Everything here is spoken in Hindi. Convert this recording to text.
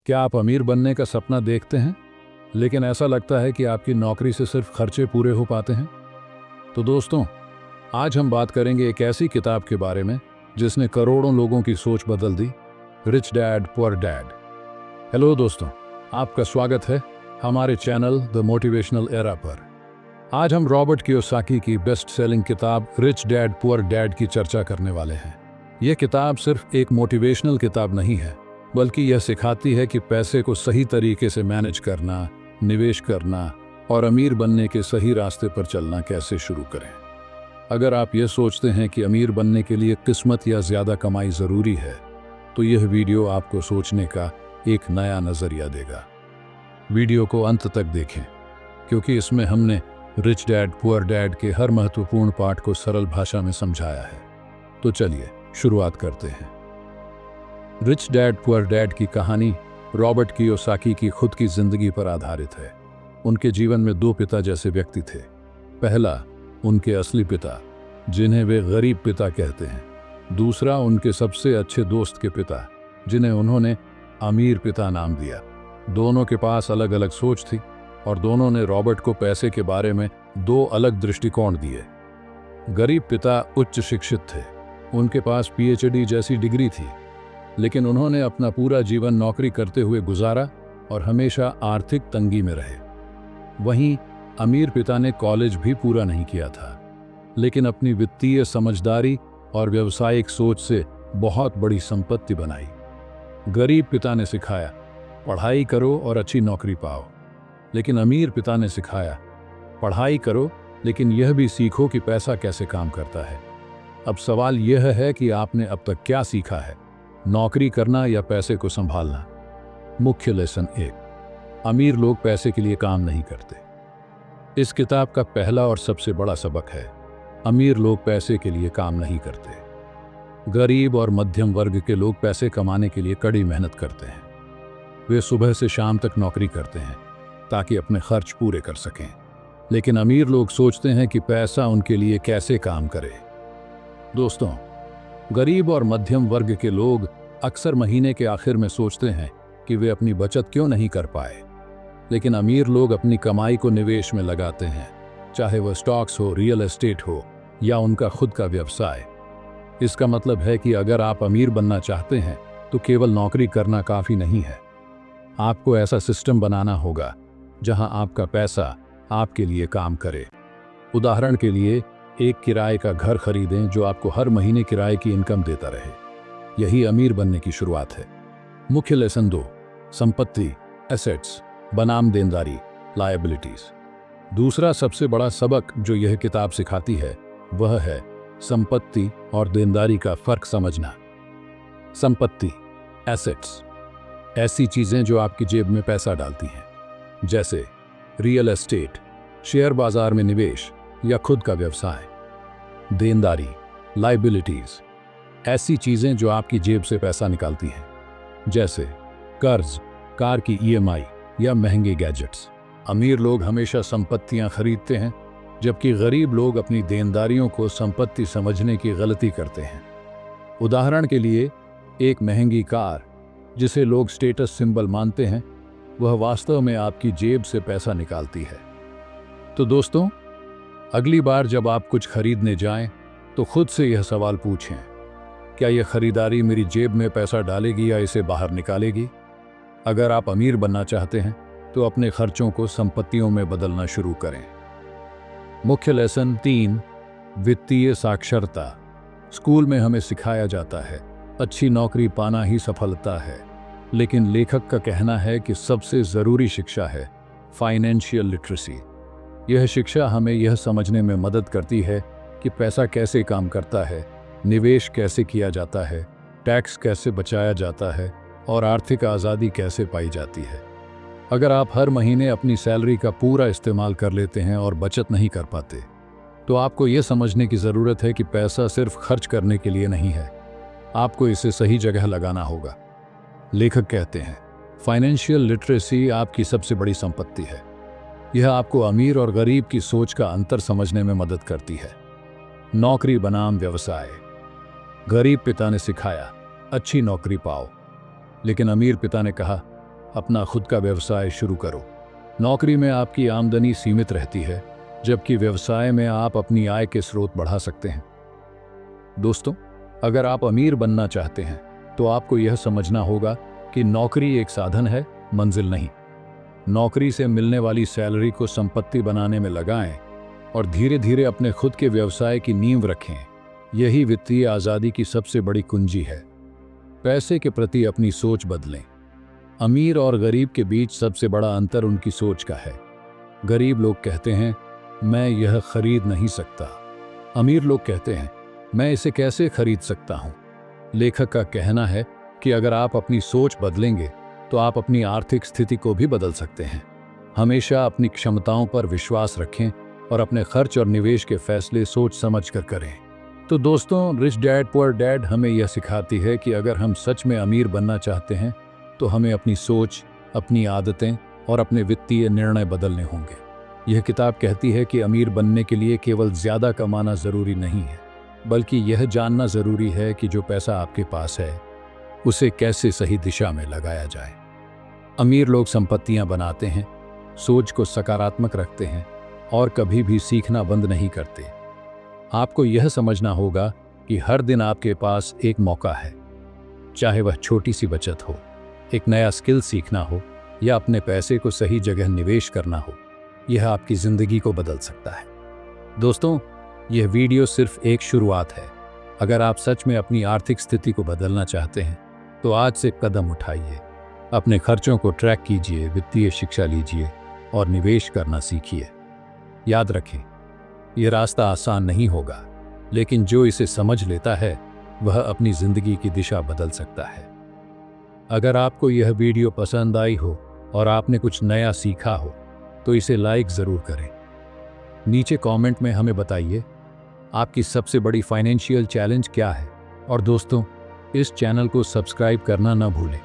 क्या आप अमीर बनने का सपना देखते हैं, लेकिन ऐसा लगता है कि आपकी नौकरी से सिर्फ खर्चे पूरे हो पाते हैं? तो दोस्तों, आज हम बात करेंगे एक ऐसी किताब के बारे में जिसने करोड़ों लोगों की सोच बदल दी, rich dad poor dad. Hello दोस्तों, आपका स्वागत है हमारे चैनल द मोटिवेशनल एरा पर। आज हम रॉबर्ट कियोसाकी की बेस्ट सेलिंग किताब रिच डैड पुअर डैड की चर्चा करने वाले हैं। यह किताब सिर्फ एक मोटिवेशनल किताब नहीं है, बल्कि यह सिखाती है कि पैसे को सही तरीके से मैनेज करना, निवेश करना और अमीर बनने के सही रास्ते पर चलना कैसे शुरू करें। अगर आप ये सोचते हैं कि अमीर बनने के लिए किस्मत या ज़्यादा कमाई ज़रूरी है, तो यह वीडियो आपको सोचने का एक नया नज़रिया देगा। वीडियो को अंत तक देखें, क्योंकि इसमें हमने रिच डैड पुअर डैड के हर महत्वपूर्ण पाठ को सरल भाषा में समझाया है। तो चलिए शुरुआत करते हैं। रिच डैड पुअर डैड की कहानी रॉबर्ट कियोसाकी की खुद की जिंदगी पर आधारित है। उनके जीवन में दो पिता जैसे व्यक्ति थे। पहला, उनके असली पिता, जिन्हें वे गरीब पिता कहते हैं। दूसरा, उनके सबसे अच्छे दोस्त के पिता, जिन्हें उन्होंने अमीर पिता नाम दिया। दोनों के पास अलग अलग सोच थी और दोनों ने रॉबर्ट को पैसे के बारे में दो अलग दृष्टिकोण दिए। गरीब पिता उच्च शिक्षित थे, उनके पास पीएचडी जैसी डिग्री थी, लेकिन उन्होंने अपना पूरा जीवन नौकरी करते हुए गुजारा और हमेशा आर्थिक तंगी में रहे। वहीं अमीर पिता ने कॉलेज भी पूरा नहीं किया था, लेकिन अपनी वित्तीय समझदारी और व्यावसायिक सोच से बहुत बड़ी संपत्ति बनाई। गरीब पिता ने सिखाया, पढ़ाई करो और अच्छी नौकरी पाओ, लेकिन अमीर पिता ने सिखाया, पढ़ाई करो लेकिन यह भी सीखो कि पैसा कैसे काम करता है। अब सवाल यह है कि आपने अब तक क्या सीखा है, नौकरी करना या पैसे को संभालना। मुख्य लेसन 1, अमीर लोग पैसे के लिए काम नहीं करते। इस किताब का पहला और सबसे बड़ा सबक है, अमीर लोग पैसे के लिए काम नहीं करते। गरीब और मध्यम वर्ग के लोग पैसे कमाने के लिए कड़ी मेहनत करते हैं। वे सुबह से शाम तक नौकरी करते हैं ताकि अपने खर्च पूरे कर सकें, लेकिन अमीर लोग सोचते हैं कि पैसा उनके लिए कैसे काम करे। दोस्तों, गरीब और मध्यम वर्ग के लोग अक्सर महीने के आखिर में सोचते हैं कि वे अपनी बचत क्यों नहीं कर पाए, लेकिन अमीर लोग अपनी कमाई को निवेश में लगाते हैं, चाहे वह स्टॉक्स हो, रियल एस्टेट हो या उनका खुद का व्यवसाय। इसका मतलब है कि अगर आप अमीर बनना चाहते हैं तो केवल नौकरी करना काफ़ी नहीं है। आपको ऐसा सिस्टम बनाना होगा जहां आपका पैसा आपके लिए काम करे। उदाहरण के लिए, एक किराए का घर खरीदें जो आपको हर महीने किराए की इनकम देता रहे। यही अमीर बनने की शुरुआत है। मुख्य लेसन 2, संपत्ति, एसेट्स बनाम देनदारी, लायबिलिटीज। दूसरा सबसे बड़ा सबक जो यह किताब सिखाती है वह है संपत्ति और देनदारी का फर्क समझना। संपत्ति, एसेट्स, ऐसी चीजें जो आपकी जेब में पैसा डालती हैं, जैसे रियल एस्टेट, शेयर बाजार में निवेश या खुद का व्यवसाय। देनदारी, लायबिलिटीज, ऐसी चीजें जो आपकी जेब से पैसा निकालती हैं, जैसे कर्ज, कार की ईएमआई या महंगे गैजेट्स। अमीर लोग हमेशा संपत्तियां खरीदते हैं, जबकि गरीब लोग अपनी देनदारियों को संपत्ति समझने की गलती करते हैं। उदाहरण के लिए, एक महंगी कार जिसे लोग स्टेटस सिंबल मानते हैं, वह वास्तव में आपकी जेब से पैसा निकालती है। तो दोस्तों, अगली बार जब आप कुछ खरीदने जाएं, तो खुद से यह सवाल पूछें, क्या यह खरीदारी मेरी जेब में पैसा डालेगी या इसे बाहर निकालेगी? अगर आप अमीर बनना चाहते हैं तो अपने खर्चों को संपत्तियों में बदलना शुरू करें। मुख्य लेसन 3, वित्तीय साक्षरता। स्कूल में हमें सिखाया जाता है, अच्छी नौकरी पाना ही सफलता है, लेकिन लेखक का कहना है कि सबसे ज़रूरी शिक्षा है फाइनेंशियल लिटरेसी। यह शिक्षा हमें यह समझने में मदद करती है कि पैसा कैसे काम करता है, निवेश कैसे किया जाता है, टैक्स कैसे बचाया जाता है और आर्थिक आज़ादी कैसे पाई जाती है। अगर आप हर महीने अपनी सैलरी का पूरा इस्तेमाल कर लेते हैं और बचत नहीं कर पाते, तो आपको यह समझने की ज़रूरत है कि पैसा सिर्फ खर्च करने के लिए नहीं है, आपको इसे सही जगह लगाना होगा। लेखक कहते हैं, फाइनेंशियल लिटरेसी आपकी सबसे बड़ी संपत्ति है। यह आपको अमीर और गरीब की सोच का अंतर समझने में मदद करती है। नौकरी बनाम व्यवसाय। गरीब पिता ने सिखाया, अच्छी नौकरी पाओ, लेकिन अमीर पिता ने कहा, अपना खुद का व्यवसाय शुरू करो। नौकरी में आपकी आमदनी सीमित रहती है, जबकि व्यवसाय में आप अपनी आय के स्रोत बढ़ा सकते हैं। दोस्तों, अगर आप अमीर बनना चाहते हैं तो आपको यह समझना होगा कि नौकरी एक साधन है, मंजिल नहीं। नौकरी से मिलने वाली सैलरी को संपत्ति बनाने में लगाएं और धीरे धीरे अपने खुद के व्यवसाय की नींव रखें। यही वित्तीय आज़ादी की सबसे बड़ी कुंजी है। पैसे के प्रति अपनी सोच बदलें। अमीर और गरीब के बीच सबसे बड़ा अंतर उनकी सोच का है। गरीब लोग कहते हैं, मैं यह खरीद नहीं सकता। अमीर लोग कहते हैं, मैं इसे कैसे खरीद सकता हूं। लेखक का कहना है कि अगर आप अपनी सोच बदलेंगे तो आप अपनी आर्थिक स्थिति को भी बदल सकते हैं। हमेशा अपनी क्षमताओं पर विश्वास रखें और अपने खर्च और निवेश के फैसले सोच समझ कर करें। तो दोस्तों, रिच डैड पुअर डैड हमें यह सिखाती है कि अगर हम सच में अमीर बनना चाहते हैं तो हमें अपनी सोच, अपनी आदतें और अपने वित्तीय निर्णय बदलने होंगे। यह किताब कहती है कि अमीर बनने के लिए केवल ज़्यादा कमाना ज़रूरी नहीं है, बल्कि यह जानना ज़रूरी है कि जो पैसा आपके पास है उसे कैसे सही दिशा में लगाया जाए। अमीर लोग संपत्तियां बनाते हैं, सोच को सकारात्मक रखते हैं और कभी भी सीखना बंद नहीं करते। आपको यह समझना होगा कि हर दिन आपके पास एक मौका है, चाहे वह छोटी सी बचत हो, एक नया स्किल सीखना हो या अपने पैसे को सही जगह निवेश करना हो। यह आपकी ज़िंदगी को बदल सकता है। दोस्तों, यह वीडियो सिर्फ एक शुरुआत है। अगर आप सच में अपनी आर्थिक स्थिति को बदलना चाहते हैं तो आज से कदम उठाइए। अपने खर्चों को ट्रैक कीजिए, वित्तीय शिक्षा लीजिए और निवेश करना सीखिए। याद रखें, यह रास्ता आसान नहीं होगा, लेकिन जो इसे समझ लेता है वह अपनी ज़िंदगी की दिशा बदल सकता है। अगर आपको यह वीडियो पसंद आई हो और आपने कुछ नया सीखा हो तो इसे लाइक ज़रूर करें। नीचे कमेंट में हमें बताइए आपकी सबसे बड़ी फाइनेंशियल चैलेंज क्या है। और दोस्तों, इस चैनल को सब्सक्राइब करना न भूलें।